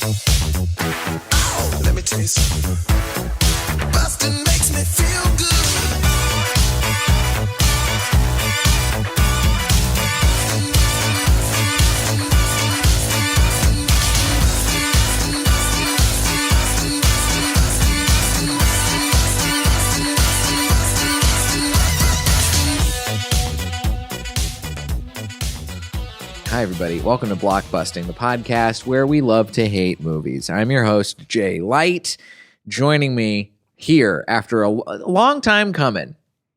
Oh, let me tell you something. Busting makes me feel good. Hi, everybody. Welcome to Blockbusting, the podcast where we love to hate movies. I'm your host, Jay Light. Joining me here after a long time coming,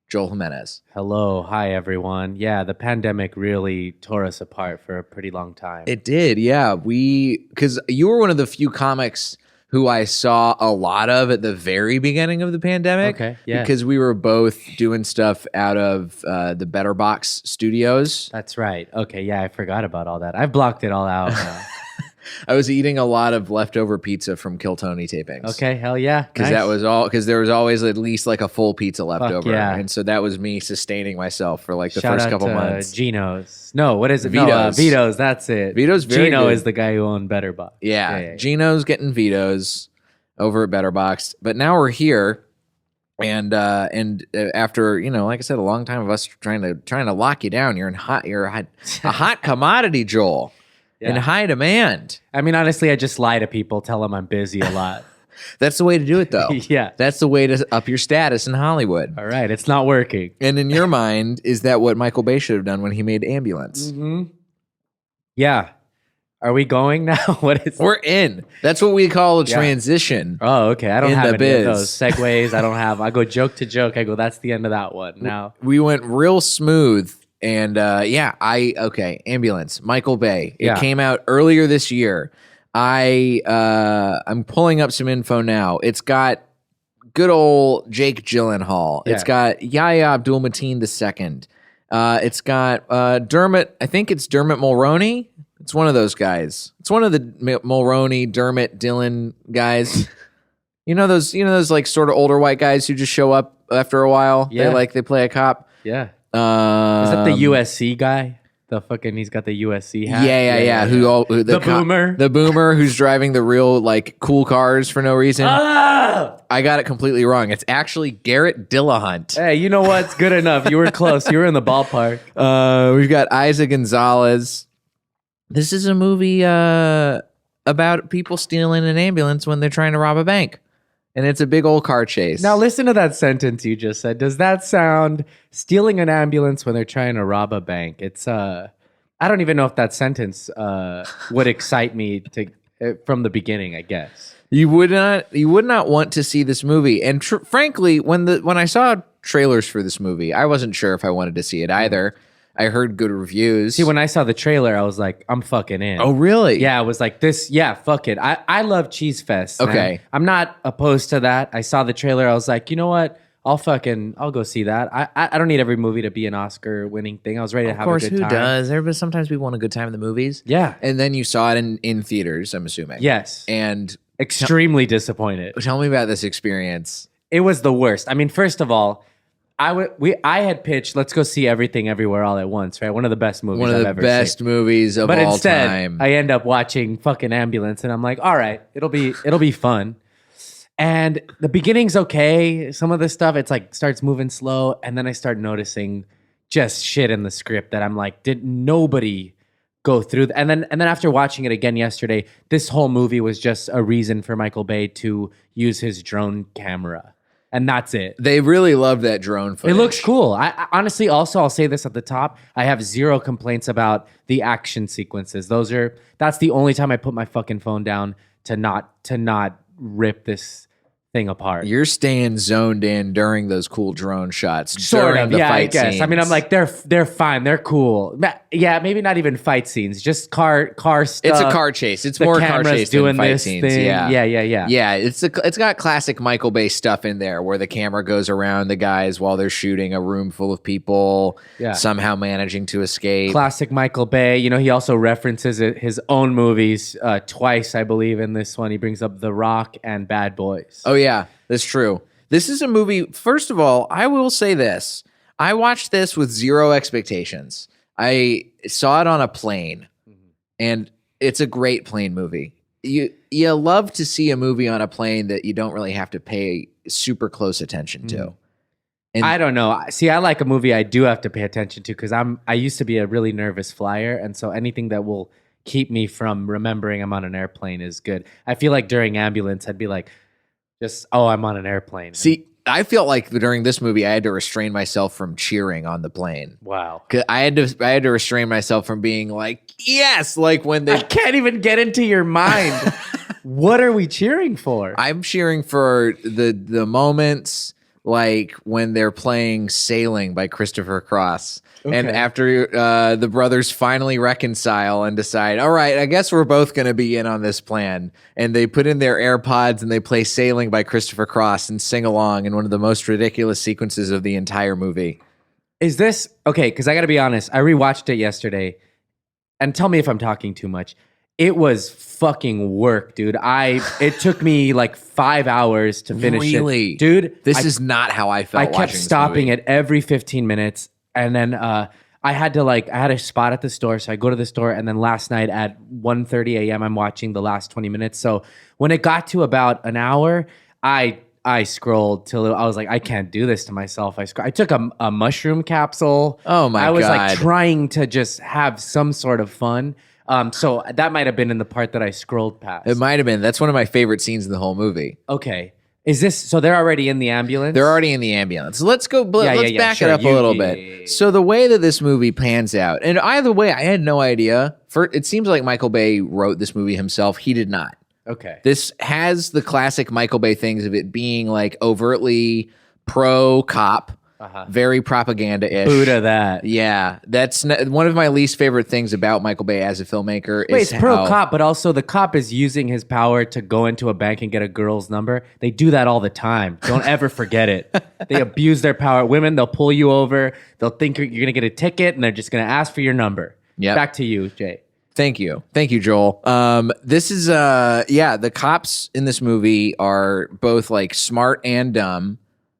Joel Jimenez. Hello. Hi, everyone. Yeah, the pandemic really tore us apart for a pretty long time. It did, yeah. Because you were one of the few comics who I saw a lot of at the very beginning of the pandemic. Okay, yeah. Because we were both doing stuff out of the Better Box Studios. That's right. Okay, yeah, I forgot about all that. I've blocked it all out now. I was eating a lot of leftover pizza from Kill Tony tapings. Okay, hell yeah. Because Nice. that was all. Because there was always at least like a full pizza left over, yeah. and so that was me sustaining myself for like the Shout first out couple to months. Geno's. No, what is it? Vito's. No, Vito's, that's it. Vito's very Gino good. is the guy who owned Better Box. Yeah, Gino's getting Vito's over at Better Box, but now we're here, and after like I said, a long time of us trying to lock you down. You're a hot commodity, Joel. Yeah. In high demand. I mean, honestly, I just lie to people, tell them I'm busy a lot. That's the way to do it, though. Yeah. That's the way to up your status in Hollywood. All right, it's not working. And in your mind, is that what Michael Bay should have done when he made Ambulance? Mm-hmm. Yeah. Are we going now? What is? We're in. That's what we call a transition. Oh, okay. I don't In have the any of biz. those segues. I go joke to joke. I go, that's the end of that one. Now, We went real smooth. And Ambulance, Michael Bay. It Yeah. came out earlier this year. I'm pulling up some info now. It's got good old Jake Gyllenhaal. Yeah. It's got Yahya Abdul-Mateen II. It's got Dermot. I think it's Dermot Mulroney. It's one of those guys. It's one of the Mulroney, Dermot, Dylan guys. You know those like sort of older white guys who just show up after a while. Yeah. They play a cop. yeah. Is that the USC guy? He's got the USC hat. Yeah. The boomer. The boomer who's driving the real like cool cars for no reason. Ah! I got it completely wrong. It's actually Garrett Dillahunt. Hey, you know what's good enough? You were close. You were in the ballpark. We've got Isaac Gonzalez. This is a movie about people stealing an ambulance when they're trying to rob a bank. And it's a big old car chase. Now listen to that sentence you just said. Does that sound stealing an ambulance when they're trying to rob a bank? It's I don't even know if that sentence would excite me to from the beginning, I guess. You would not want to see this movie. And frankly, when I saw trailers for this movie, I wasn't sure if I wanted to see it either. I heard good reviews. See, when I saw the trailer, I was like, I'm fucking in. Oh, really? Yeah, I was like, fuck it. I love Cheese Fest. Man. Okay. I'm not opposed to that. I saw the trailer. I was like, you know what? I'll go see that. I don't need every movie to be an Oscar winning thing. I was ready to have a good time. Of course, who does? Everybody, sometimes people want a good time in the movies. Yeah. And then you saw it in theaters, I'm assuming. Yes. And Extremely disappointed. tell me about this experience. It was the worst. I mean, first of all, I had pitched, let's go see Everything Everywhere All at Once, right? One of the best movies One of I've the ever best seen. movies of But all instead, time. I end up watching fucking Ambulance, and I'm like, all right, it'll be fun. And the beginning's okay. Some of the stuff, it's like starts moving slow, and then I start noticing just shit in the script that I'm like, did nobody go through? And then after watching it again yesterday, this whole movie was just a reason for Michael Bay to use his drone camera. And that's it. They really love that drone footage. It looks cool. I honestly, also, I'll say this at the top. I have zero complaints about the action sequences. That's the only time I put my fucking phone down to not rip this thing apart. You're staying zoned in during those cool drone shots. Sort during of, the yeah, fight I guess. scenes. I mean, I'm like, they're fine, they're cool. Yeah, maybe not even fight scenes, just car stuff. It's a car chase. It's The more car camera's chase doing than fight this scenes. thing. Yeah. Yeah. It's got classic Michael Bay stuff in there where the camera goes around the guys while they're shooting a room full of people, Yeah. somehow managing to escape. Classic Michael Bay. You know, he also references his own movies twice, I believe, in this one. He brings up The Rock and Bad Boys. Oh yeah, that's true. This is a movie. First of all, I will say this. I watched this with zero expectations. I saw it on a plane, and it's a great plane movie. you love to see a movie on a plane that you don't really have to pay super close attention to. And I don't know. See, I like a movie I do have to pay attention to because I used to be a really nervous flyer, and so anything that will keep me from remembering I'm on an airplane is good. I feel like during Ambulance, I'd be like, I'm on an airplane. see, I felt like during this movie, I had to restrain myself from cheering on the plane. Wow. 'Cause I had to restrain myself from being like, yes, like when I they. can't even get into your mind. What are we cheering for? I'm cheering for the moments like when they're playing Sailing by Christopher Cross. And Okay. after the brothers finally reconcile and decide, all right, I guess we're both going to be in on this plan. And they put in their AirPods and they play Sailing by Christopher Cross and sing along in one of the most ridiculous sequences of the entire movie. Is this okay? Because I got to be honest. I rewatched it yesterday, and tell me if I'm talking too much. It was fucking work, dude. It took me like 5 hours to finish Really? it, dude. This is not how I felt I watching kept this stopping movie. it every 15 minutes, and then I had a spot at the store, so I go to the store, and then last night at 1:30 a.m. I'm watching the last 20 minutes. So when it got to about an hour, I scrolled till I was like, I can't do this to myself. I took a mushroom capsule. Oh my I was God. like trying to just have some sort of fun. So that might have been in the part that I scrolled past. It might have been. That's one of my favorite scenes in the whole movie. Okay. Is this so? They're already in the ambulance. They're already in the ambulance. Let's go. Let's back sure. it up a little bit. So the way that this movie pans out, and either way, I had no idea. It seems like Michael Bay wrote this movie himself. He did not. Okay. This has the classic Michael Bay things of it being like overtly pro cop, very propaganda-ish. Boo to that. Yeah, that's one of my least favorite things about Michael Bay as a filmmaker. Wait, is it's pro how- cop, but also the cop is using his power to go into a bank and get a girl's number. They do that all the time. Don't ever forget it. They abuse their power. Women, they'll pull you over. They'll think you're going to get a ticket, and they're just going to ask for your number. Yep. Back to you, Jay. Thank you, Joel. This is the cops in this movie are both like smart and dumb,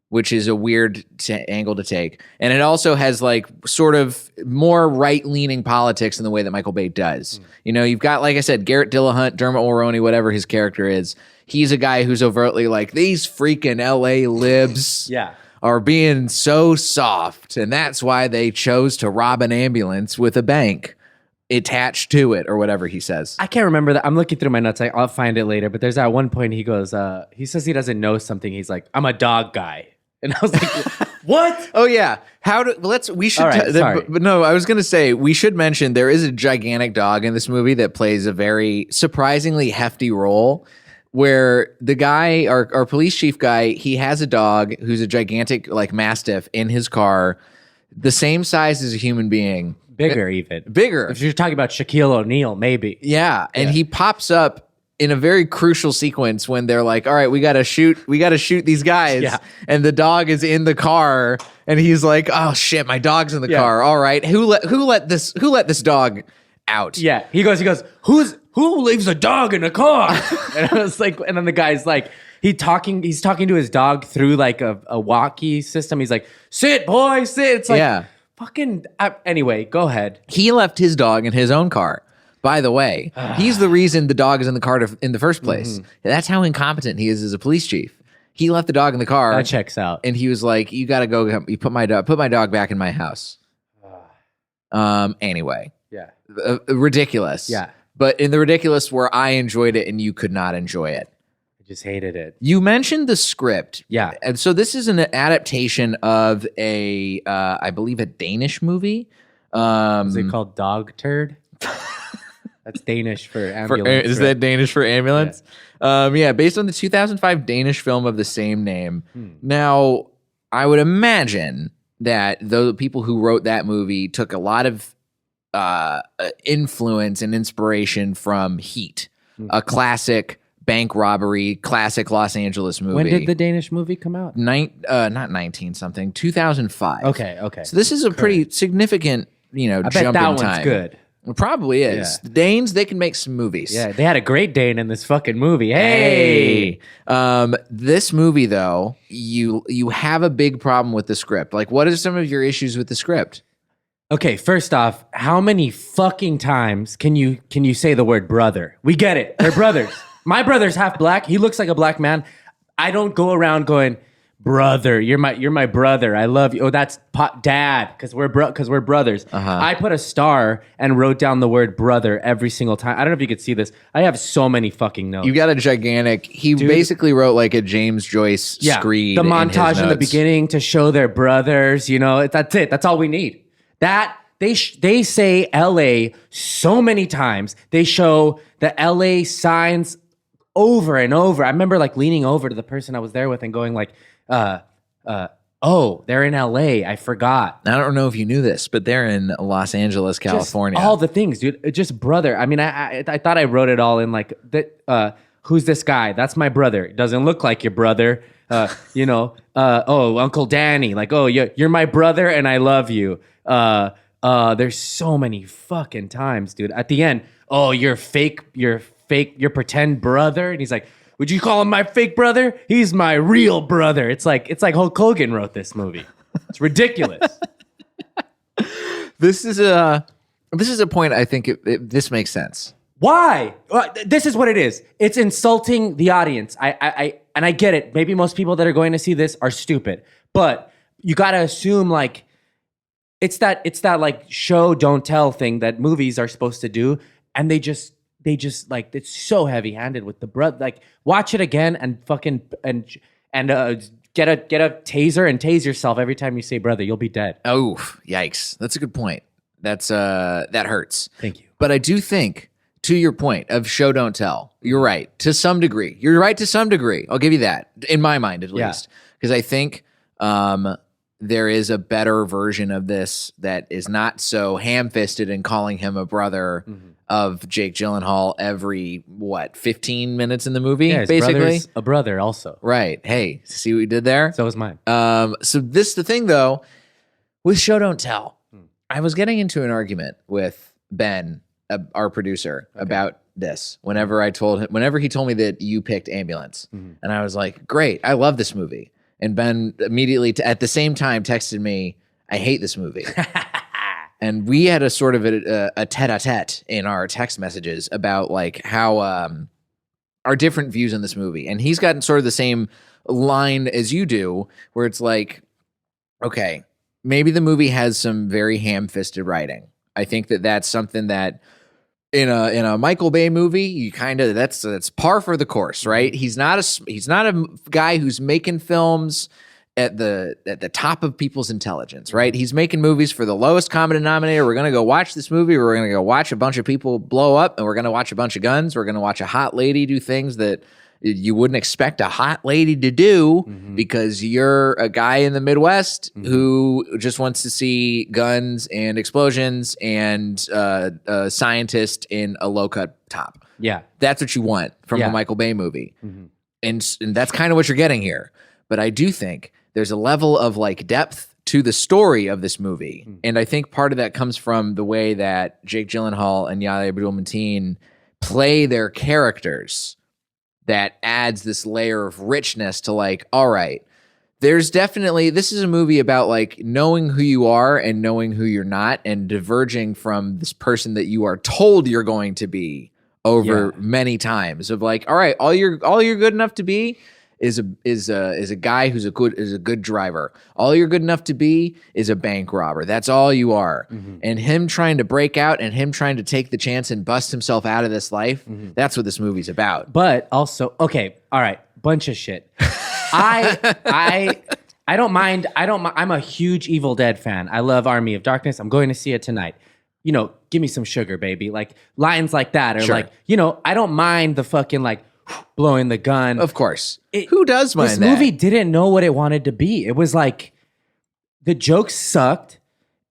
which is a weird angle to take, and it also has like sort of more right-leaning politics in the way that Michael Bay does. You know, you've got, like I said, Garrett Dillahunt, Dermot Mulroney, whatever his character is. He's a guy who's overtly like, these freaking LA libs Yeah. are being so soft, and that's why they chose to rob an ambulance with a bank attached to it, or whatever he says. I can't remember that. I'm looking through my notes. I'll find it later. But there's that one point he goes, he says he doesn't know something. He's like, I'm a dog guy. And I was like, what? Oh yeah, we should. All right, sorry. But no, I was gonna say we should mention there is a gigantic dog in this movie that plays a very surprisingly hefty role. Where the guy, our police chief guy, he has a dog who's a gigantic like mastiff in his car, the same size as a human being, Bigger even. bigger. If you're talking about Shaquille O'Neal, maybe. Yeah, and he pops up in a very crucial sequence when they're like, "All right, we gotta shoot these guys," Yeah. and the dog is in the car, and he's like, "Oh shit, my dog's in the Yeah. car. All right, who let this dog out?" Yeah. He goes, who leaves a dog in a car? And I was like, and then the guy's like, he's talking to his dog through like a walkie system. He's like, sit, boy, sit. It's like, Yeah. fucking, anyway, go ahead. He left his dog in his own car. By the way, he's the reason the dog is in the car in the first place. That's how incompetent he is as a police chief. He left the dog in the car. That checks out. And he was like, "You got to go. You put my dog back in my house." Anyway, Yeah. ridiculous. Yeah. But in the ridiculous where I enjoyed it and you could not enjoy it. I just hated it. You mentioned the script. Yeah. And so this is an adaptation of I believe a Danish movie. Is it called Dog Turd? That's Danish for ambulance. Is right? that Danish for ambulance? Yeah, based on the 2005 Danish film of the same name. Now, I would imagine that the people who wrote that movie took a lot of influence and inspiration from Heat, a classic bank robbery, classic Los Angeles movie. When did the Danish movie come out? Not 19 something, 2005. Okay. So this is a pretty significant, I bet jump that in one's time. good. It probably is. Yeah. The Danes, they can make some movies. Yeah, they had a great Dane in this fucking movie. Hey. This movie though, you have a big problem with the script. Like, what are some of your issues with the script? Okay, first off, how many fucking times can you say the word brother? We get it. They're brothers. My brother's half black. He looks like a black man. I don't go around going, brother, you're my brother. I love you. Oh, that's dad, because we're brothers. I put a star and wrote down the word brother every single time. I don't know if you could see this. I have so many fucking notes. You got a gigantic. He basically wrote like a James Joyce screed. The montage in the notes. beginning to show their brothers. You know, that's it. That's all we need. That they say L.A. so many times. They show the L.A. signs over and over. I remember like leaning over to the person I was there with and going like, oh, they're in LA. I forgot. I don't know if you knew this, but they're in Los Angeles, California. Just all the things, dude. Just brother. I mean, I thought I wrote it all in like that. Who's this guy? That's my brother. Doesn't look like your brother. Oh, Uncle Danny. Like, oh, you're my brother and I love you. There's so many fucking times, dude. At the end, oh, you're your pretend brother. And he's like, would you call him my fake brother? He's my real brother. It's like Hulk Hogan wrote this movie. It's ridiculous. This is a point. I think this makes sense. Why? This is what it is. It's insulting the audience. I get it. Maybe most people that are going to see this are stupid, but you got to assume like it's that like show don't tell thing that movies are supposed to do, and they just like it's so heavy-handed with the brother. Like watch it again and fucking get a taser and tase yourself every time you say brother. You'll be dead. Oh, yikes! That's a good point. That hurts. Thank you. But I do think, to your point of show don't tell, you're right to some degree. You're right to some degree. I'll give you that, in my mind at least, because I think there is a better version of this that is not so ham-fisted in calling him a brother of Jake Gyllenhaal every 15 minutes in the movie. Yeah, his basically brother's a brother also. Right. Hey, see what you did there? So is mine. So the thing though, with show don't tell, I was getting into an argument with Ben, our producer, about this. Whenever he told me that you picked Ambulance, and I was like, great, I love this movie. And Ben immediately at the same time texted me, I hate this movie. And we had a sort of a tete-a-tete in our text messages about like how our different views on this movie. And he's gotten sort of the same line as you do, where it's like, okay, maybe the movie has some very ham-fisted writing. I think that's something that in a Michael Bay movie, you kind of that's par for the course, right? He's not a guy who's making films at the top of people's intelligence, right? He's making movies for the lowest common denominator. We're gonna go watch this movie. We're gonna go watch a bunch of people blow up, and we're gonna watch a bunch of guns. We're gonna watch a hot lady do things that you wouldn't expect a hot lady to do because you're a guy in the Midwest who just wants to see guns and explosions and a scientist in a low-cut top. Yeah. That's what you want from a Michael Bay movie. And that's kind of what you're getting here. But I do think there's a level of like depth to the story of this movie. And I think part of that comes from the way that Jake Gyllenhaal and Yahya Abdul-Mateen play their characters. That adds this layer of richness to like, all right, this is a movie about like knowing who you are and knowing who you're not and diverging from this person that you are told you're going to be over many times of like, all right, all you're good enough to be is a guy who's a good driver. All you're good enough to be is a bank robber. That's all you are. And him trying to break out and him trying to take the chance and bust himself out of this life. That's what this movie's about. But also, okay, all right, bunch of shit. I don't mind. I'm a huge Evil Dead fan. I love Army of Darkness. I'm going to see it tonight. You know, give me some sugar, baby. Like lines like that, or like, you know, I don't mind the fucking like blowing the gun. Of course. Who does mind that? This movie didn't know what it wanted to be. It was like the jokes sucked.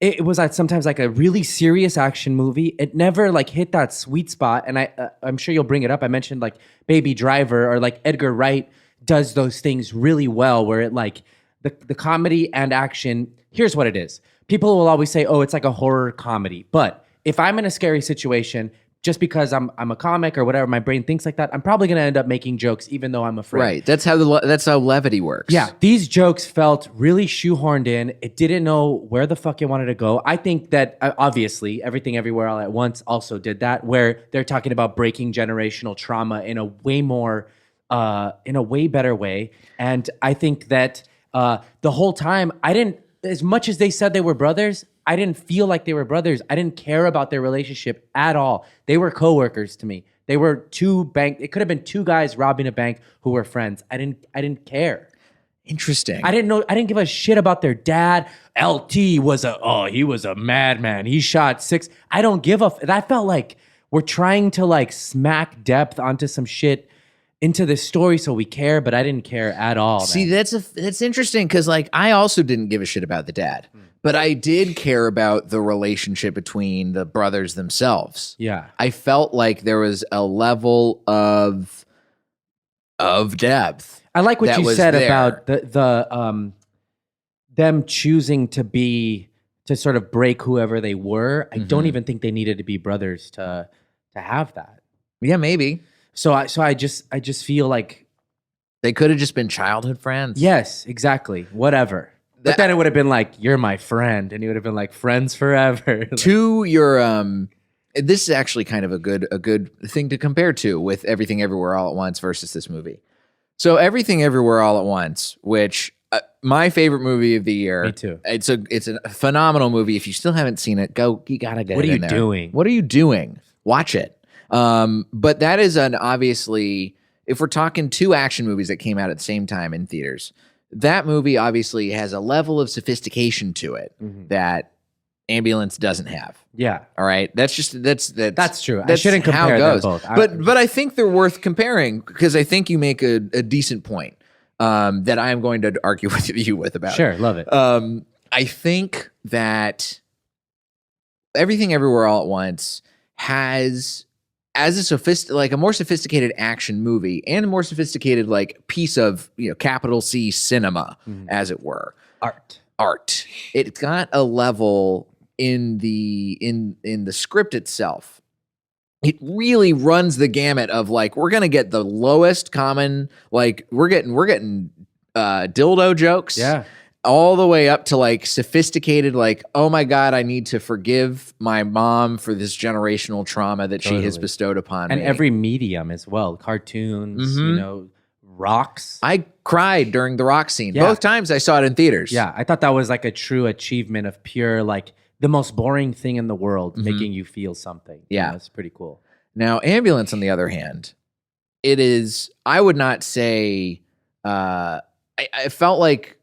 It was like sometimes like a really serious action movie. It never like hit that sweet spot. And I'm sure you'll bring it up. I mentioned like Baby Driver or like Edgar Wright does those things really well where it like the comedy and action. Here's what it is. People will always say, oh, it's like a horror comedy. But if I'm in a scary situation, just because I'm a comic or whatever, my brain thinks like that. I'm probably gonna end up making jokes, even though I'm afraid. Right. That's how levity works. Yeah, these jokes felt really shoehorned in. It didn't know where the fuck it wanted to go. I think that obviously Everything Everywhere All at Once also did that, where they're talking about breaking generational trauma in a way more, in a way better way. And I think that the whole time, I didn't, as much as they said they were brothers, I didn't feel like they were brothers. I didn't care about their relationship at all. They were coworkers to me. They were it could have been two guys robbing a bank who were friends. I didn't care. Interesting. I didn't give a shit about their dad. LT was he was a madman. He shot 6. I don't give a that felt like we're trying to like smack depth onto some shit into this story so we care, but I didn't care at all. See, man. that's interesting because like I also didn't give a shit about the dad, but I did care about the relationship between the brothers themselves. Yeah. I felt like there was a level of depth. I like what that you was said there. about the them choosing to sort of break whoever they were. I don't even think they needed to be brothers to have that. Yeah, maybe So I just feel like they could have just been childhood friends. yes, exactly, whatever. But then it would have been like, you're my friend, and he would have been like, friends forever. To your this is actually kind of a good thing to compare to with Everything Everywhere All at Once versus this movie. So Everything Everywhere All at Once, which my favorite movie of the year. Me too. It's a phenomenal movie. If you still haven't seen it, you gotta get What it are in you there. doing? What are you doing? Watch it. But that is obviously, if we're talking two action movies that came out at the same time in theaters, that movie obviously has a level of sophistication to it that Ambulance doesn't have. Yeah. All right. That's true. I shouldn't compare them both. But I think they're worth comparing because I think you make a decent point that I am going to argue with you about. Sure, love it. I think that Everything Everywhere All at Once has a more sophisticated action movie and a more sophisticated like piece of capital C cinema, as it were. Art. It's got a level in the script itself. It really runs the gamut of like we're gonna get the lowest common, like we're getting dildo jokes. Yeah. All the way up to like sophisticated, like, oh my God, I need to forgive my mom for this generational trauma that she has bestowed upon and me. every medium as well. Cartoons, rocks. I cried during the rock scene. Yeah. Both times I saw it in theaters. Yeah, I thought that was like a true achievement of pure, like the most boring thing in the world, making you feel something. Yeah. It's pretty cool. Now, Ambulance, on the other hand, it is, I would not say, I felt like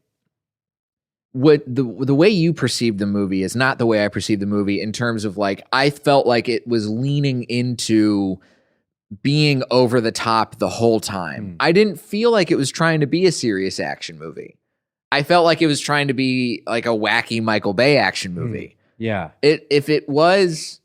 what the way you perceived the movie is not the way I perceived the movie in terms of like, I felt like it was leaning into being over the top the whole time. I didn't feel like it was trying to be a serious action movie. I felt like it was trying to be like a wacky Michael Bay action movie. Yeah. If it was,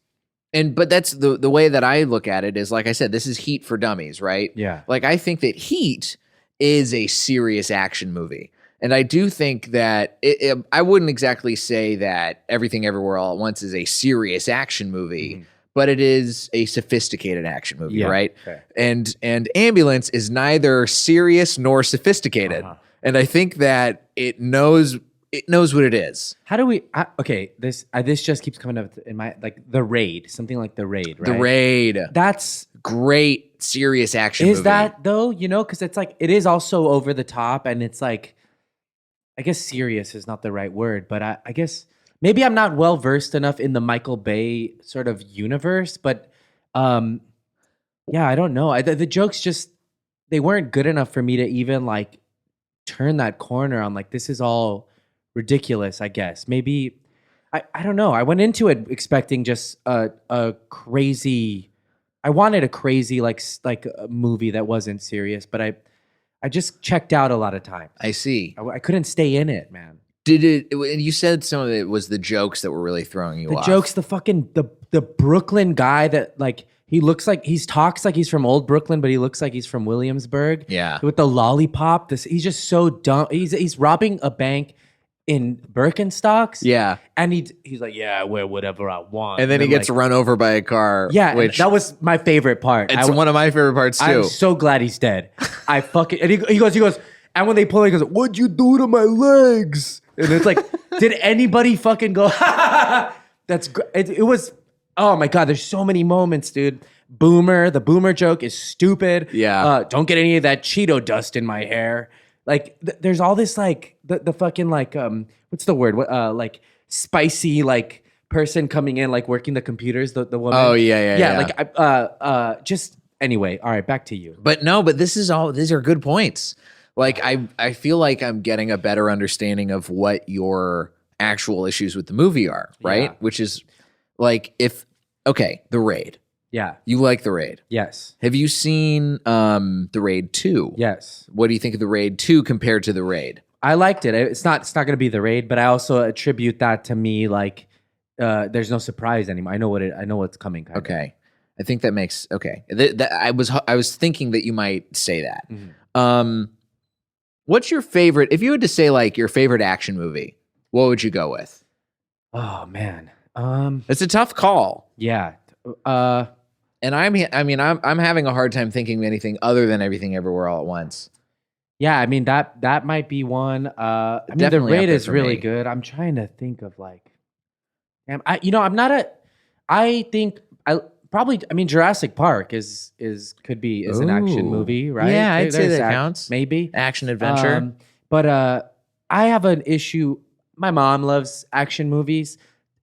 but that's the way that I look at it is, like I said, this is Heat for dummies, right? Yeah. Like I think that Heat is a serious action movie. And I do think that I wouldn't exactly say that Everything Everywhere All at Once is a serious action movie, but it is a sophisticated action movie, right? Okay. And Ambulance is neither serious nor sophisticated. And I think that it knows what it is. How do we? This just keeps coming up in my like The Raid, something like The Raid, right? The Raid. That's Great serious action movie. Is that though? Because it's like it is also over the top, and it's like, I guess serious is not the right word, but I guess maybe I'm not well versed enough in the Michael Bay sort of universe, but yeah, I don't know. The jokes just, they weren't good enough for me to even like turn that corner on like, this is all ridiculous, I guess. Maybe, I don't know. I went into it expecting just a crazy, I wanted a crazy like a movie that wasn't serious, but I just checked out a lot of times. I see. I couldn't stay in it, man. Did it? And you said some of it was the jokes that were really throwing you off. The jokes, the Brooklyn guy that like he looks like talks like he's from old Brooklyn, but he looks like he's from Williamsburg. Yeah. With the lollipop, he's just so dumb. He's robbing a bank in Birkenstocks. Yeah. And he's like, yeah, I wear whatever I want. And then he gets like, run over by a car. yeah, which that was my favorite part. it's one of my favorite parts too. I'm so glad he's dead. I fucking and he goes, and when they pull it, he goes, "What'd you do to my legs?" And it's like, did anybody fucking go? That's great. It was. Oh my god, there's so many moments, dude. The boomer joke is stupid. Yeah. Don't get any of that Cheeto dust in my hair. Like, there's all this like the fucking like what's the word? Like spicy like person coming in like working the computers. The woman. Oh yeah. Like just anyway. All right, back to you. But these are good points. Like I feel like I'm getting a better understanding of what your actual issues with the movie are, right? Yeah. Which is like The Raid. Yeah. You like The Raid. Yes. Have you seen The Raid 2? Yes. What do you think of The Raid 2 compared to The Raid? I liked it. It's not going to be The Raid, but I also attribute that to me like there's no surprise anymore. I know what's coming. Kind of. Okay. I think that makes okay. I was thinking that you might say that. Mm-hmm. What's your favorite? If you had to say like your favorite action movie, what would you go with? Oh man. It's a tough call. Yeah. And I'm having a hard time thinking of anything other than Everything Everywhere All at Once. Yeah, I mean that might be one. I mean, The Definitely up Raid there is for really me. good. I'm trying to think of like, I'm not a. I think probably. I mean, Jurassic Park is an action Ooh. movie, right? Yeah, I'd say There's that counts. Maybe Action adventure. But I have an issue. My mom loves action movies.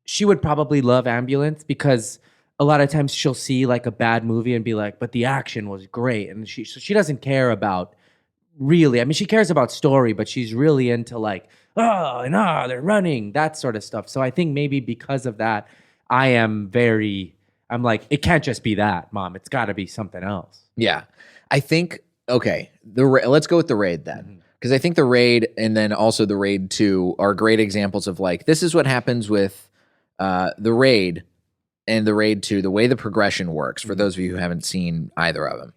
She would probably love Ambulance because a lot of times she'll see like a bad movie and be like, but the action was great. And she doesn't care about really. I mean, she cares about story, but she's really into like, they're running, that sort of stuff. So I think maybe because of that, I'm like, it can't just be that, Mom. It's got to be something else. Yeah. I think, okay, let's go with The Raid then. Because I think The Raid and then also The Raid 2 are great examples of like, this is what happens with The Raid and The Raid 2, the way the progression works, for those of you who haven't seen either of them,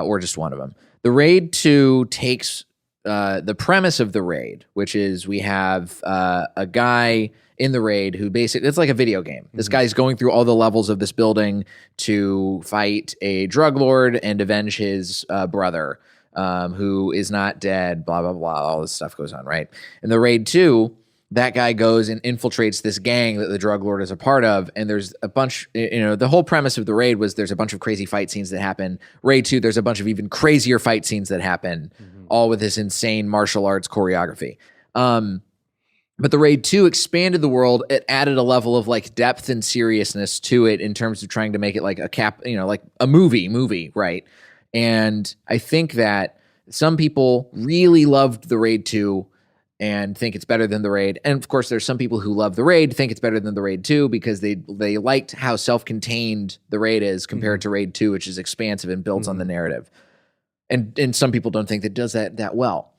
or just one of them. The Raid 2 takes the premise of The Raid, which is we have a guy in the raid who basically, it's like a video game. This guy's going through all the levels of this building to fight a drug lord and avenge his brother, who is not dead, blah, blah, blah. All this stuff goes on, right? In The Raid 2, that guy goes and infiltrates this gang that the drug lord is a part of. And there's a bunch, the whole premise of The Raid was there's a bunch of crazy fight scenes that happen. Raid 2, there's a bunch of even crazier fight scenes that happen, all with this insane martial arts choreography. But The Raid 2 expanded the world. It added a level of like depth and seriousness to it in terms of trying to make it like like a movie, right? And I think that some people really loved The Raid 2 and think it's better than The Raid. And of course, there's some people who love The Raid, think it's better than The Raid 2 because they liked how self-contained The Raid is compared to Raid 2, which is expansive and builds on the narrative. And some people don't think that does that well.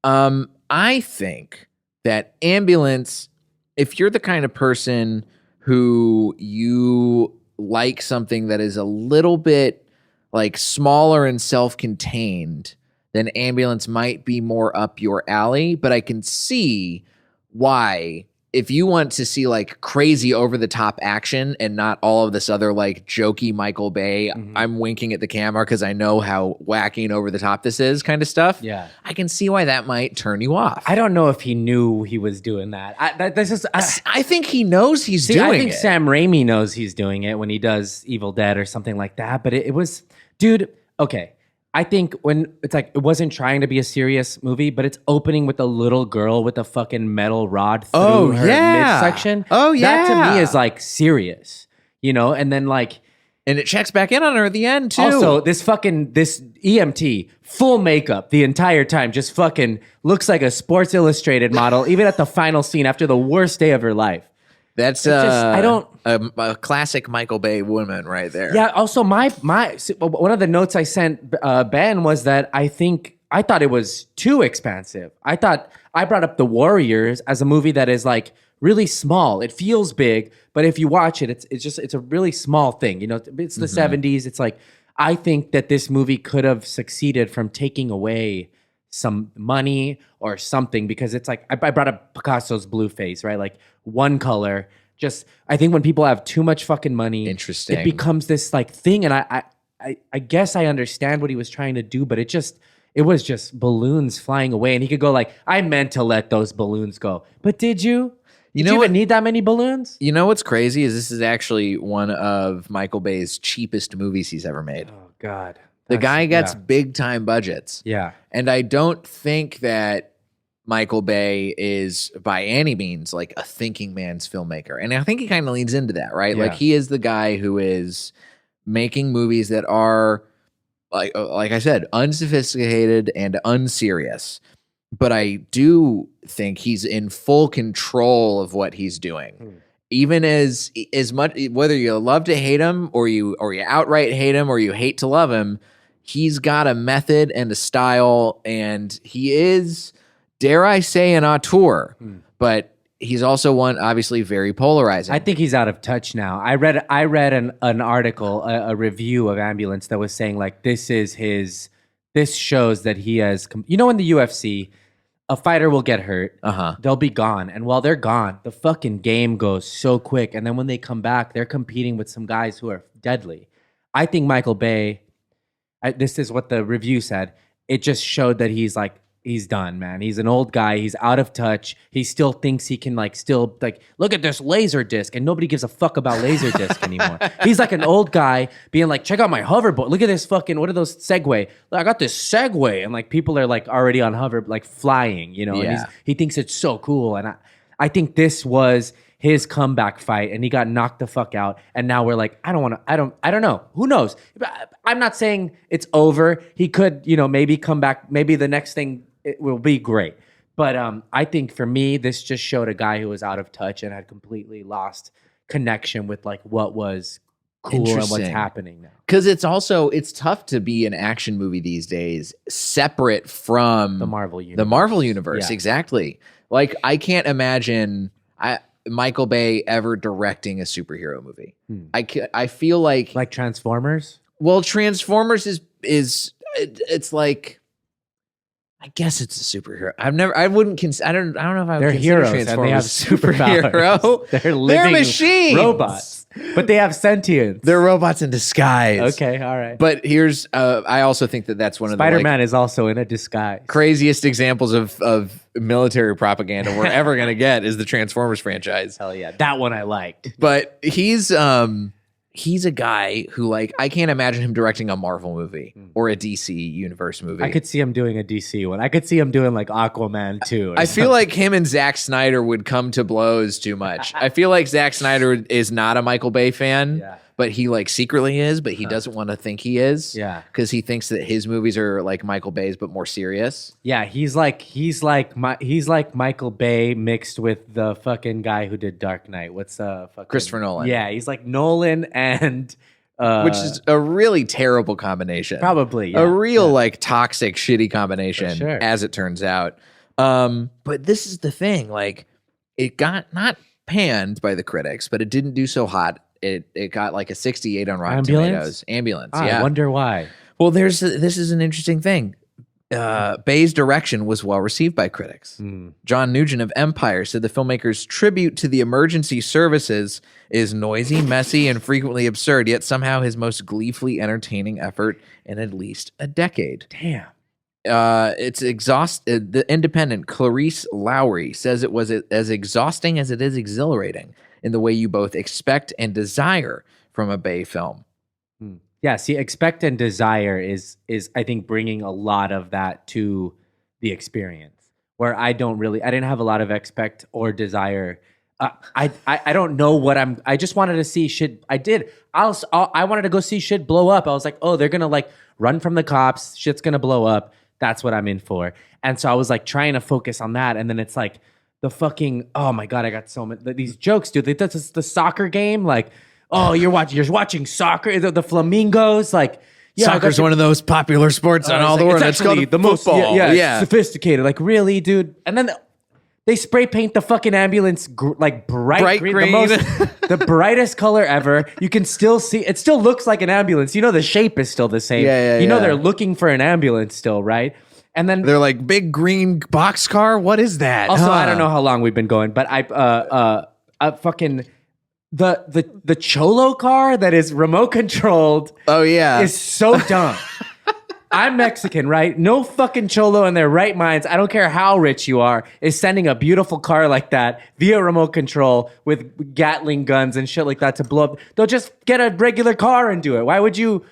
I think that Ambulance, if you're the kind of person who you like something that is a little bit like smaller and self-contained, then Ambulance might be more up your alley. But I can see why, if you want to see like crazy over the top action and not all of this other like jokey Michael Bay, I'm winking at the camera because I know how wacky and over the top this is kind of stuff. Yeah. I can see why that might turn you off. I don't know if he knew he was doing that. I think he knows he's doing it. I think Sam Raimi knows he's doing it when he does Evil Dead or something like that. But it was, dude, okay. I think when it's like, it wasn't trying to be a serious movie, but it's opening with a little girl with a fucking metal rod through her midsection. Oh, yeah. That to me is like serious, and then like, and it checks back in on her at the end too. Also, this EMT, full makeup the entire time, just fucking looks like a Sports Illustrated model, even at the final scene after the worst day of her life. That's a classic Michael Bay woman right there. Yeah. Also, my one of the notes I sent Ben was that I thought it was too expansive. I brought up The Warriors as a movie that is like really small. It feels big, but if you watch it, it's a really small thing. It's the 70s. It's like, I think that this movie could have succeeded from taking away some money or something, because it's like I brought up Picasso's blue face, right? Like one color. Just I think when people have too much fucking money, Interesting. it becomes this like thing. And I guess I understand what he was trying to do, but it was just balloons flying away. And he could go like, I meant to let those balloons go. But did you? Did you even need that many balloons? You know what's crazy is this is actually one of Michael Bay's cheapest movies he's ever made. Oh, God. The guy gets big time budgets. Yeah. And I don't think that Michael Bay is by any means like a thinking man's filmmaker. And I think he kind of leans into that, right? Yeah. Like he is the guy who is making movies that are like I said, unsophisticated and unserious. But I do think he's in full control of what he's doing. Even as much, whether you love to hate him or you outright hate him or you hate to love him, he's got a method and a style, and he is, dare I say, an auteur. But he's also one obviously very polarizing. I think he's out of touch now. I read an article, a review of Ambulance that was saying like this shows that he has, in the UFC, a fighter will get hurt. They'll be gone. And while they're gone, the fucking game goes so quick. And then when they come back, they're competing with some guys who are deadly. I think Michael Bay, this is what the review said. It just showed that he's done, man. He's an old guy. He's out of touch. He still thinks he can look at this laser disc, and nobody gives a fuck about laser disc anymore. He's like an old guy being like, check out my hoverboard. Look at this fucking, what are those Segway? I got this Segway. And like people are like already on hover, like flying, and he thinks it's so cool. And I think this was his comeback fight, and he got knocked the fuck out. And now we're like, I don't know. Who knows? I'm not saying it's over. He could, maybe come back. Maybe the next thing, it will be great. But I think for me, this just showed a guy who was out of touch and had completely lost connection with like what was cool and what's happening now. Because it's tough to be an action movie these days separate from the Marvel universe. The Marvel universe, Yeah. Exactly. Like I can't imagine Michael Bay ever directing a superhero movie. I feel like Transformers. Well, Transformers is it's like, I guess it's a superhero. I don't know if I would consider They're heroes and they have superhero. They're living machines. robots, but they have sentience. They're robots in disguise. Okay, all right. But here's, I also think that's one of the Spider-Man is also in a disguise. craziest examples of military propaganda we're ever going to get is the Transformers franchise. Hell yeah, that one I liked. But he's a guy who, like, I can't imagine him directing a Marvel movie or a DC universe movie. I could see him doing a DC one. I could see him doing like Aquaman 2. I feel like him and Zack Snyder would come to blows too much. I feel like Zack Snyder is not a Michael Bay fan, but he like secretly is, but he doesn't want to think he is. Yeah. Because he thinks that his movies are like Michael Bay's, but more serious. Yeah, he's like Michael Bay mixed with the fucking guy who did Dark Knight. What's fucking Christopher Nolan. Yeah, he's like Nolan and which is a really terrible combination. Probably, a real like toxic, shitty combination, sure. as it turns out. But this is the thing, like it got not panned by the critics, but it didn't do so hot. It got like a 68 on Rotten Tomatoes. Ambulance. Yeah. I wonder why. Well, this is an interesting thing. Bay's direction was well received by critics. John Nugent of Empire said the filmmaker's tribute to the emergency services is noisy, messy, and frequently absurd, yet somehow his most gleefully entertaining effort in at least a decade. Damn. It's exhausted. The Independent Clarice Lowry says it was as exhausting as it is exhilarating in the way you both expect and desire from a Bay film. Yeah, see, expect and desire is I think bringing a lot of that to the experience. Where I didn't have a lot of expect or desire. I don't know what I just wanted to see shit. I wanted to go see shit blow up. I was like, oh, they're gonna like run from the cops. Shit's gonna blow up. That's what I'm in for. And so I was like trying to focus on that, and then it's like the fucking, oh my god, I got so many these jokes, dude. That's the soccer game, like. Oh, you're watching soccer, the flamingos, like soccer's one of those popular sports on all the world. It's called the most football. sophisticated. Like really, dude. And then They spray paint the fucking ambulance like bright green. green. The brightest color ever. You can still see, it still looks like an ambulance. You know, the shape is still the same. You know, they're looking for an ambulance still, right? And then they're like, big green boxcar? What is that? also, I don't know how long we've been going, but fucking the Cholo car that is remote controlled. Oh yeah. Is so dumb. I'm Mexican, right? No fucking Cholo in their right minds, I don't care how rich you are, is sending a beautiful car like that via remote control with Gatling guns and shit like that to blow up. They'll just get a regular car and do it. Why would you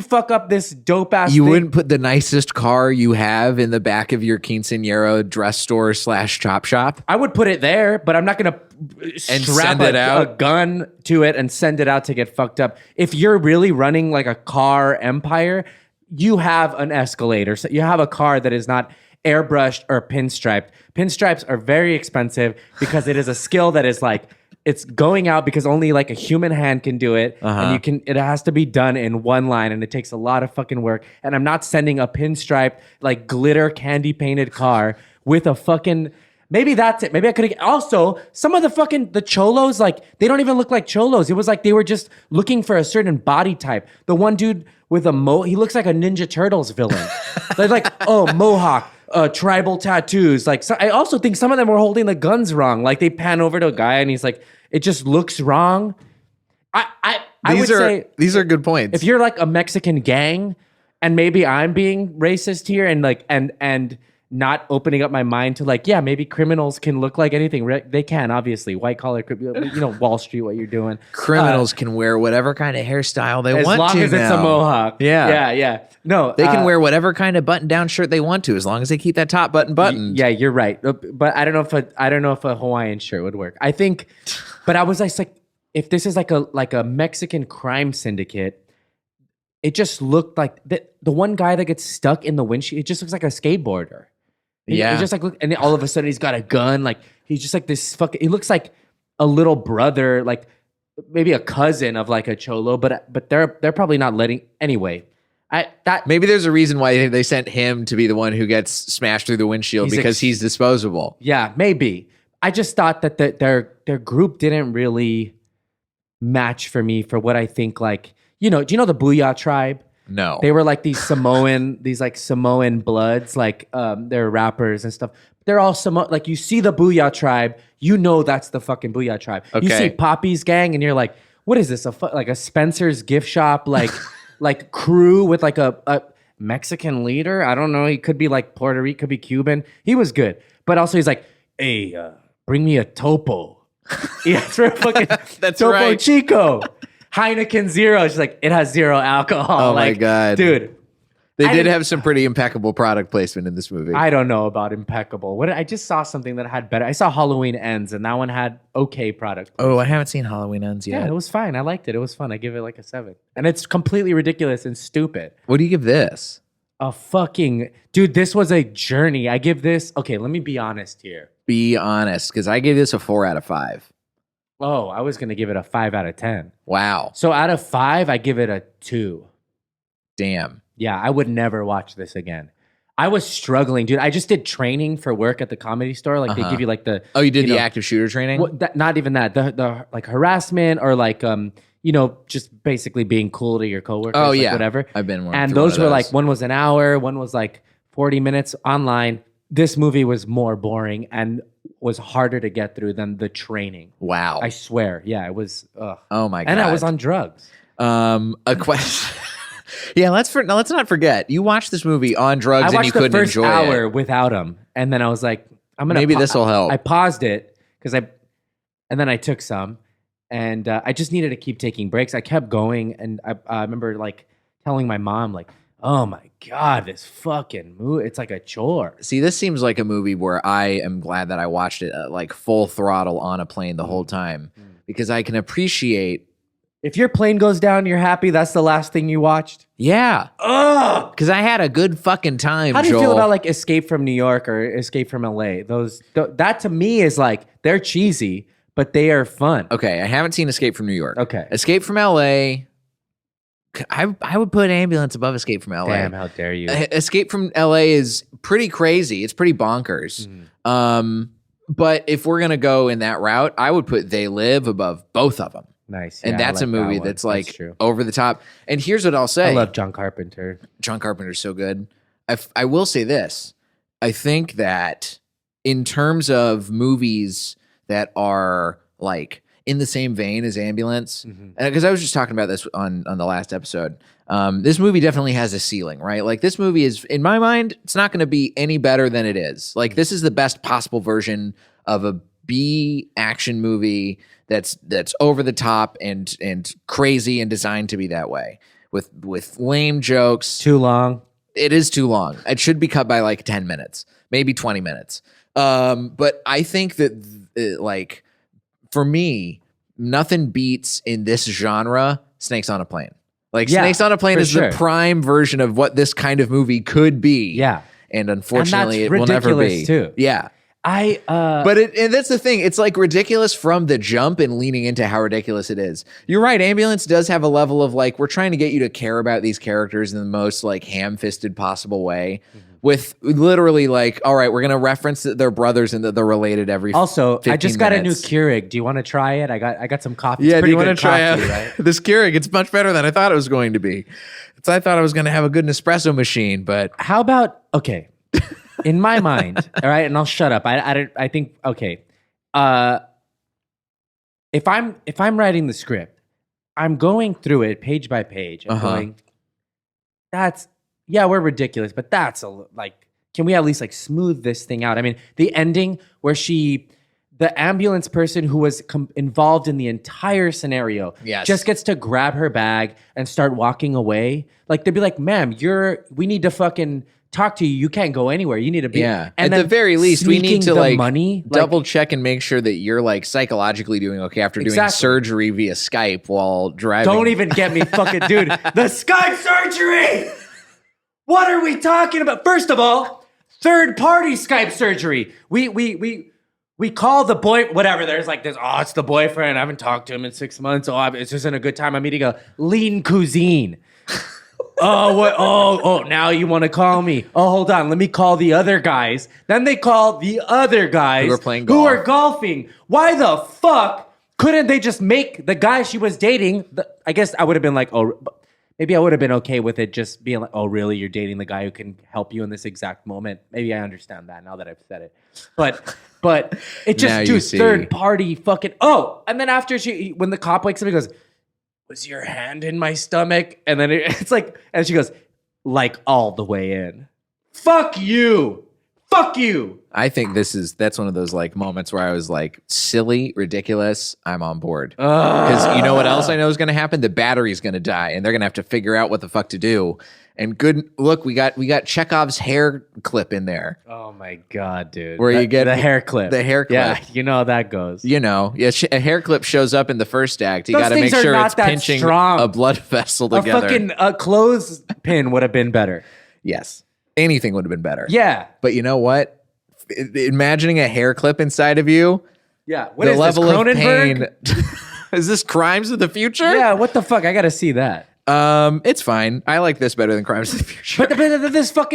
fuck up this dope ass You thing? wouldn't put the nicest car you have in the back of your quinceañera dress store / chop shop? I would put it there, but I'm not going to strap send it out? a gun to it and send it out to get fucked up. If you're really running like a car empire, you have an Escalator. So you have a car that is not airbrushed or pinstriped. Pinstripes are very expensive because it is a skill that is like, it's going out because only like a human hand can do it. And it has to be done in one line and it takes a lot of fucking work. And I'm not sending a pinstripe, like glitter candy painted car with a fucking, maybe that's it. Maybe I could have, also some of the Cholos, like they don't even look like Cholos. It was like they were just looking for a certain body type. The one dude with he looks like a Ninja Turtles villain. They're like, oh, mohawk. Tribal tattoos. Like, so I also think some of them were holding the guns wrong. Like they pan over to a guy and he's like, it just looks wrong. I would say these are good points. if you're like a Mexican gang, and maybe I'm being racist here, and like and not opening up my mind to like, yeah, maybe criminals can look like anything. They can, obviously, white collar, Wall Street, what you're doing. Criminals can wear whatever kind of hairstyle they want to. As long as it's a mohawk. Yeah. No, They can wear whatever kind of button-down shirt they want to, as long as they keep that top button buttoned. Yeah, you're right. But I don't know if a Hawaiian shirt would work. I think, but I was like, if this is like a Mexican crime syndicate, it just looked like the one guy that gets stuck in the windshield. It just looks like a skateboarder. It just like look, and then all of a sudden he's got a gun. Like he's just like this fucking. He looks like a little brother, like maybe a cousin of like a Cholo. But they're probably not letting anyway. Maybe there's a reason why they sent him to be the one who gets smashed through the windshield because he's disposable. Yeah, maybe. I just thought that their group didn't really match for me for what I think. Like, do you know the Booyah tribe? No. They were like these Samoan bloods, like they're rappers and stuff. They're all like you see the Booyah tribe, that's the fucking Booyah tribe. Okay. You see Poppy's gang and you're like, what is this? Like a Spencer's gift shop, like like crew with like a Mexican leader? I don't know. He could be like Puerto Rican, could be Cuban. He was good. But also he's like, hey, bring me a topo. Yeah, that's right. Fucking That's Topo right. Chico. Heineken Zero. She's like, it has zero alcohol. Oh my God. Dude. They did have some pretty impeccable product placement in this movie. I don't know about impeccable. I just saw something that had better. I saw Halloween Ends, and that one had okay product placement. Oh, I haven't seen Halloween Ends yet. Yeah, it was fine. I liked it. It was fun. I give it like a 7. And it's completely ridiculous and stupid. What do you give this? Dude, this was a journey. I give this, okay, let me be honest here. Be honest, because I gave this a 4 out of 5. Oh, I was going to give it a 5 out of 10. Wow. So out of 5, I give it a 2. Damn. Yeah, I would never watch this again. I was struggling, dude. I just did training for work at the Comedy Store. Like they give you like the... Oh, you did the active shooter training? Not even that. The like harassment or like, just basically being cool to your coworkers. Oh, like yeah. whatever. I've been one. And those were like, one was an hour, one was like 40 minutes online. This movie was more boring and was harder to get through than the training. Wow. I swear. Yeah, it was. Ugh. Oh my God. And I was on drugs. A question. Yeah, let's not forget. You watched this movie on drugs and you couldn't enjoy it. I watched the first hour without him, and then I was like, "I'm gonna maybe this will help." I paused it and then I took some, and I just needed to keep taking breaks. I kept going, and I remember like telling my mom, like, "Oh my God, this fucking movie! It's like a chore." See, this seems like a movie where I am glad that I watched it at like full throttle on a plane the whole time because I can appreciate. If your plane goes down, you're happy. That's the last thing you watched. Yeah. Ugh. Because I had a good fucking time. How do you Joel. feel about like Escape from New York or Escape from LA? That to me is like they're cheesy, but they are fun. Okay, I haven't seen Escape from New York. Okay. Escape from LA. I would put Ambulance above Escape from LA. Damn, how dare you? Escape from LA is pretty crazy. It's pretty bonkers. But if we're gonna go in that route, I would put They Live above both of them. Nice. And Yeah, I that's a like that movie one. that's like true. over the top. And here's what I'll say. I love John Carpenter. John Carpenter's so good. I will say this. I think that in terms of movies that are like in the same vein as Ambulance, because I was just talking about this on the last episode, this movie definitely has a ceiling, right? Like this movie is, in my mind, it's not going to be any better than it is. Like this is the best possible version of a B action movie that's over the top and crazy and designed to be that way with lame jokes. Too long. It is too long. It should be cut by like 10 minutes, maybe 20 minutes. But I think that like for me, nothing beats in this genre Snakes on a Plane. Like Yeah, Snakes on a Plane for is sure. the prime version of what this kind of movie could be. Yeah. And unfortunately, And it will that's never be. ridiculous, too. Yeah. But And that's the thing. It's like ridiculous from the jump and leaning into how ridiculous it is. You're right. Ambulance does have a level of like, we're trying to get you to care about these characters in the most like ham-fisted possible way with literally like, all right, we're going to reference that they're brothers and that they're related every also, I 15 just got minutes. a new Keurig. Do you want to try it? I got some coffee. It's Yeah, do pretty you want to good try out coffee, right? this Keurig? It's much better than I thought it was going to be. I thought I was going to have a good Nespresso machine, but How about okay? In my mind, all right, and I'll shut up. I think okay. If I'm writing the script, I'm going through it page by page and going, we're ridiculous, but that's like, can we at least like smooth this thing out? I mean, the ending where the ambulance person who was involved in the entire scenario Yes. just gets to grab her bag and start walking away. Like they'd be like, ma'am, we need to fucking talk to you. You can't go anywhere. You need to be. yeah. And At the then very least, we need sneaking to the like money, double check and make sure that you're like psychologically doing okay after doing Exactly. surgery via Skype while driving. Don't even get me fucking, dude. The Skype surgery. What are we talking about? First of all, third party Skype surgery. We call the boy, whatever. There's like this. Oh, it's the boyfriend. I haven't talked to him in 6 months. Oh, it's just in a good time. I'm meeting a lean cuisine. Oh, what? Oh, now you want to call me? Oh, hold on. Let me call the other guys. Then they call the other guys Who are playing who golf. are golfing. Why the fuck couldn't they just make the guy she was dating? I guess I would have been like, oh, maybe I would have been okay with it just being like, oh, really? You're dating the guy who can help you in this exact moment? Maybe I understand that now that I've said it. But it Now just, you dude, see. third party fucking. Oh, and then after when the cop wakes up, he goes, was your hand in my stomach? And then it's like, and she goes, like all the way in. Fuck you. Fuck you. I think that's one of those like moments where I was like, silly, ridiculous. I'm on board. Because you know what else I know is going to happen? The battery's going to die, and they're going to have to figure out what the fuck to do. And good, look, we got Chekhov's hair clip in there. Oh my God, dude. Where you get the hair clip. the hair clip. Yeah, you know how that goes. You know, yeah, a hair clip shows up in the first act. You Those got to make things are sure not it's that pinching strong. a blood vessel A together. fucking clothespin would have been better. Yes, anything would have been better. Yeah. But you know what? Imagining a hair clip inside of you, Yeah. What the is level this, of Cronenberg? pain. Is this Crimes of the Future? Yeah, what the fuck? I gotta see that. It's fine. I like this better than Crimes of the Future. But this fuck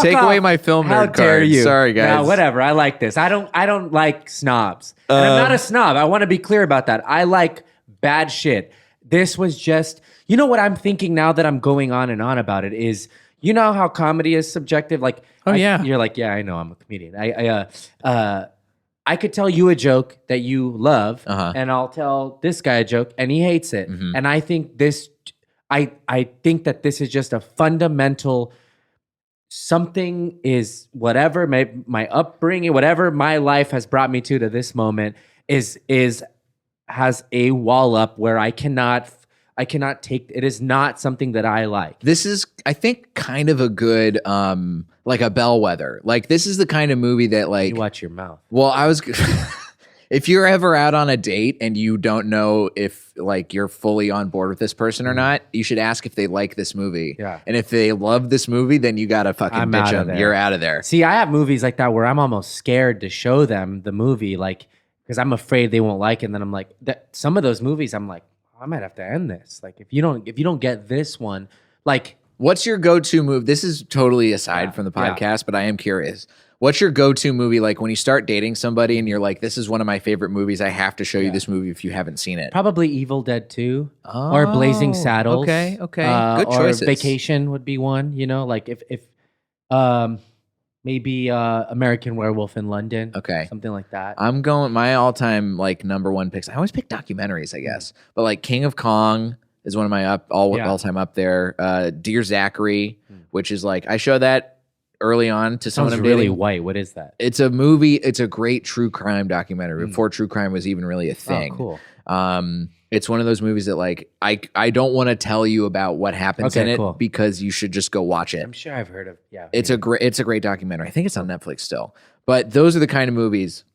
Take off. away my film How nerd dare card. you? Sorry, guys. No, whatever. I like this. I don't like snobs. And I'm not a snob. I want to be clear about that. I like bad shit. This was just, you know what I'm thinking now that I'm going on and on about it is, you know how comedy is subjective? Like, yeah. You're like, yeah, I know I'm a comedian. I could tell you a joke that you love, and I'll tell this guy a joke, and he hates it. And I think I think that this is just a fundamental something is whatever my upbringing, whatever my life has brought me to this moment has a wall up where I cannot take it. Is not something that I like. This is, I think, kind of a good, like a bellwether. Like, this is the kind of movie that, like, You watch your mouth. well, if you're ever out on a date and you don't know if, like, you're fully on board with this person or not, you should ask if they like this movie. Yeah. And if they love this movie, then you gotta fucking I'm bitch out of them. there. You're out of there. See, I have movies like that where I'm almost scared to show them the movie, like, because I'm afraid they won't like it. And then I'm like, some of those movies, I'm like, I might have to end this. Like, if you don't get this one, like, What's your go-to move? This is totally aside from the podcast, but I am curious. What's your go-to movie like when you start dating somebody and you're like, this is one of my favorite movies. I have to show you this movie if you haven't seen it. Probably Evil Dead 2 or Blazing Saddles. Okay. Good choices. Or Vacation would be one, you know, like if maybe American Werewolf in London. Okay. Something like that. I'm going, my all-time like number one picks. I always pick documentaries, I guess. But like King of Kong is one of my all-time up there. Dear Zachary, which is like, I show that early on to someone Sounds I'm really dating. white. What is that? It's a movie. It's a great true crime documentary before true crime was even really a thing. Oh, cool. It's one of those movies that like I don't want to tell you about what happens in it cool. because you should just go watch it. I'm sure I've heard of. Yeah, It's a great documentary. I think it's on Netflix still. But those are the kind of movies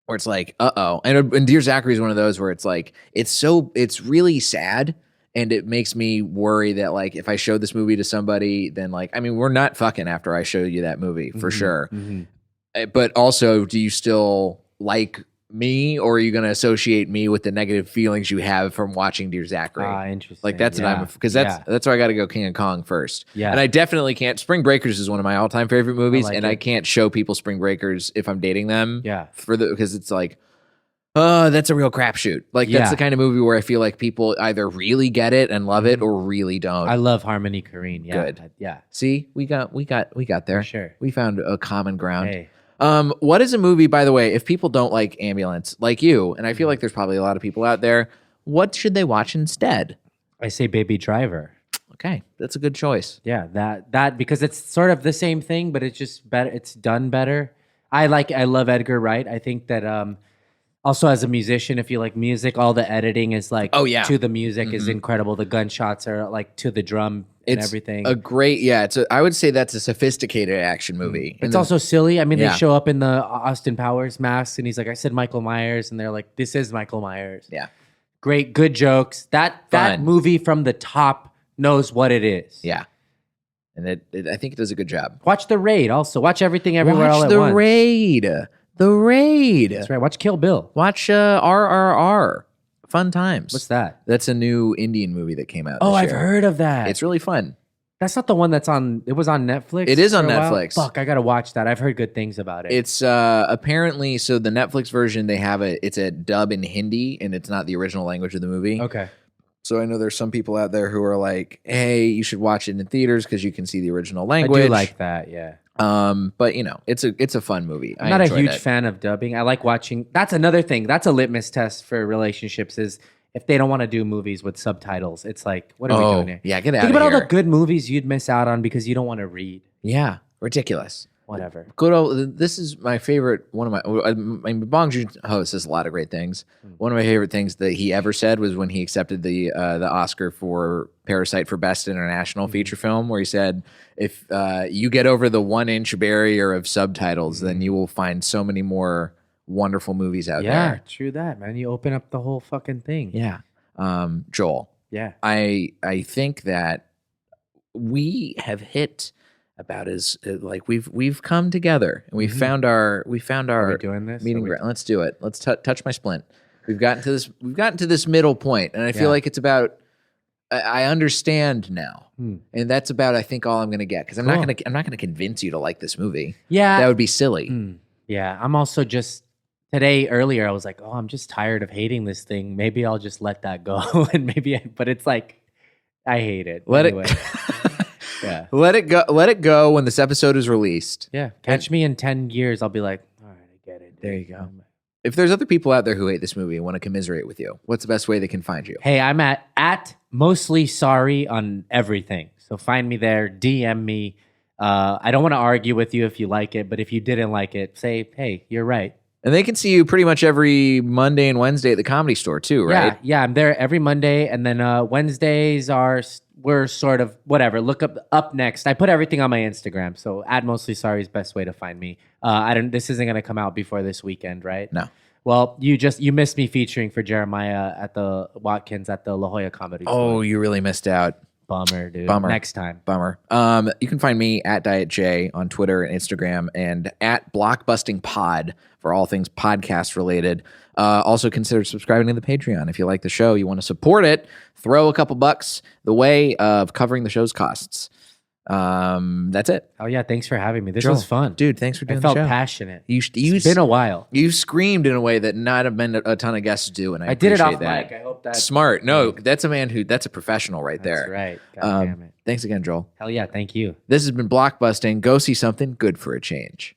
where it's like, and Dear Zachary is one of those where it's like it's really sad. And it makes me worry that like if I show this movie to somebody, then like, I mean, we're not fucking after I show you that movie for sure. But also, do you still like me, or are you going to associate me with the negative feelings you have from watching Dear Zachary? Interesting. Like that's what I'm, because that's where I got to go King of Kong first. Yeah. And I definitely can't. Spring Breakers is one of my all-time favorite movies, like and it. I can't show people Spring Breakers if I'm dating them. Yeah. Because it's like, oh, that's a real crapshoot. Like that's the kind of movie where I feel like people either really get it and love it or really don't. I love Harmony Korine. Yeah. Good. Yeah. See, we got there. For sure. We found a common ground. Hey. What is a movie, by the way, if people don't like Ambulance, like you, and I feel like there's probably a lot of people out there, what should they watch instead? I say Baby Driver. Okay, that's a good choice. Yeah, that because it's sort of the same thing, but it's just better. It's done better. I love Edgar Wright. I think that also as a musician, if you like music, all the editing is like to the music is incredible. The gunshots are like to the drum and everything. A great I would say that's a sophisticated action movie. It's also silly. I mean, they show up in the Austin Powers mask, and he's like, "I said Michael Myers," and they're like, "This is Michael Myers." Yeah, great, good jokes. That movie from the top knows what it is. Yeah. And I think it does a good job. Watch The Raid also. Watch Everything Everywhere All at Watch Once. The Raid. That's right. Watch Kill Bill. Watch RRR. Fun Times. What's that? That's a new Indian movie that came out Oh, this I've year. heard of that. It's really fun. That's not the one that's on, it was on Netflix? It is on for a while? Netflix. Fuck, I gotta watch that. I've heard good things about it. It's apparently, so the Netflix version, they have it's a dub in Hindi, and it's not the original language of the movie. Okay. So I know there's some people out there who are like, hey, you should watch it in theaters because you can see the original language. I do like that, yeah. But you know, it's a fun movie. I'm not a huge fan of dubbing. I like watching. That's another thing. That's a litmus test for relationships is if they don't want to do movies with subtitles. It's like, what are we doing here? Yeah, get out Think of about here. all the good movies you'd miss out on because you don't want to read. Yeah, ridiculous. Whatever. Good old. This is my favorite. One of my Bong Joon-ho says a lot of great things. One of my favorite things that he ever said was when he accepted the Oscar for Parasite for Best International Feature Film, where he said, "If you get over the 1-inch barrier of subtitles, then you will find so many more wonderful movies out Yeah, there." true that, man. You open up the whole fucking thing. Yeah, Joel. Yeah. I think that we have hit about as like we've come together and we found our Are we doing this? meeting ground. Let's do it. Let's touch my splint. We've gotten to this middle point, and I feel like it's about. I understand now, and that's about I think all I'm going to get because I'm not going to convince you to like this movie. Yeah, that would be silly. Yeah, I'm also just earlier I was like, oh, I'm just tired of hating this thing. Maybe I'll just let that go, and but it's like I hate it. Anyway. Yeah. Let it go when this episode is released. Yeah. Catch me in 10 years. I'll be like, all right, I get it. There you go. If there's other people out there who hate this movie and want to commiserate with you, what's the best way they can find you? Hey, I'm at mostly sorry on everything. So find me there, DM me. I don't want to argue with you if you like it, but if you didn't like it, say, hey, you're right. And they can see you pretty much every Monday and Wednesday at the Comedy Store too, right? Yeah, I'm there every Monday, and then Wednesdays we're sort of whatever. Look up next. I put everything on my Instagram, so @mostly sorry is best way to find me. This isn't gonna come out before this weekend, right? No. Well, you missed me featuring for Jeremiah at the Watkins at the La Jolla Comedy Store. Oh, you really missed out. Bummer, dude. Bummer. Next time. Bummer. You can find me at Diet J on Twitter and Instagram, and at Blockbusting Pod for all things podcast related. Also consider subscribing to the Patreon. If you like the show, you want to support it, throw a couple bucks the way of covering the show's costs. That's it. Oh yeah, thanks for having me. This Joel, was fun. dude. Thanks for doing I felt the show. passionate. It's been a while. You screamed in a way that not have been a ton of guests do, and I did it appreciate off that. mic. I hope that Smart. No, that's a professional right That's there. right. God damn it. Thanks again, Joel. Hell yeah, thank you. This has been Blockbusting. Go see something good for a change.